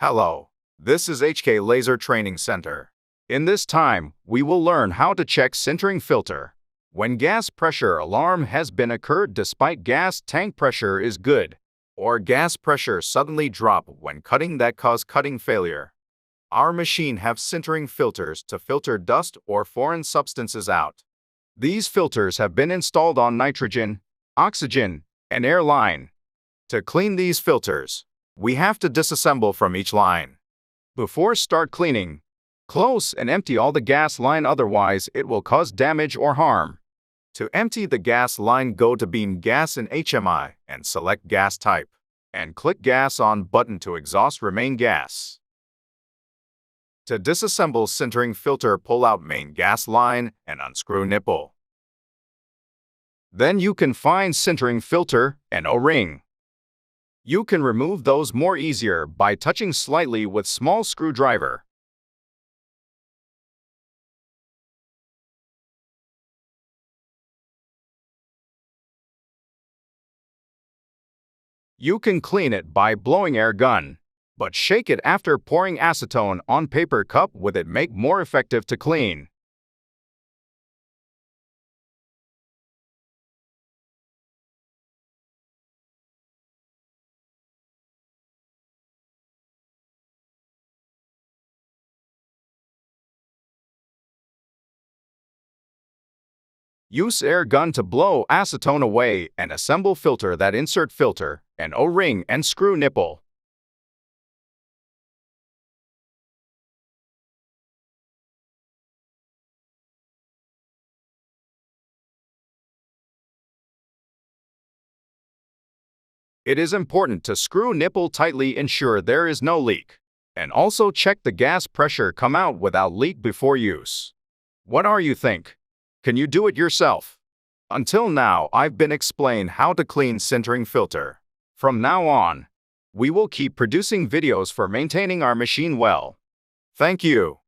Hello, this is HK Laser Training Center. In this time, we will learn how to check sintering filter. When gas pressure alarm has been occurred despite gas tank pressure is good, or gas pressure suddenly drop when cutting that cause cutting failure. Our machine have sintering filters to filter dust or foreign substances out. These filters have been installed on nitrogen, oxygen, and air line. To clean these filters, we have to disassemble from each line. Before start cleaning, close and empty all the gas line, otherwise it will cause damage or harm. To empty the gas line, go to beam gas in HMI and select gas type, and click gas on button to exhaust remain gas. To disassemble sintering filter, pull out main gas line and unscrew nipple. Then you can find sintering filter and O-ring. You can remove those more easier by touching slightly with small screwdriver. You can clean it by blowing air gun, but shake it after pouring acetone on paper cup with it make more effective to clean. Use air gun to blow acetone away and assemble filter that insert filter and O-ring and screw nipple. It is important to screw nipple tightly, ensure there is no leak, and also check the gas pressure come out without leak before use. What are you think? Can you do it yourself? Until now, I've been explained how to clean sintering filter. From now on, we will keep producing videos for maintaining our machine well. Thank you.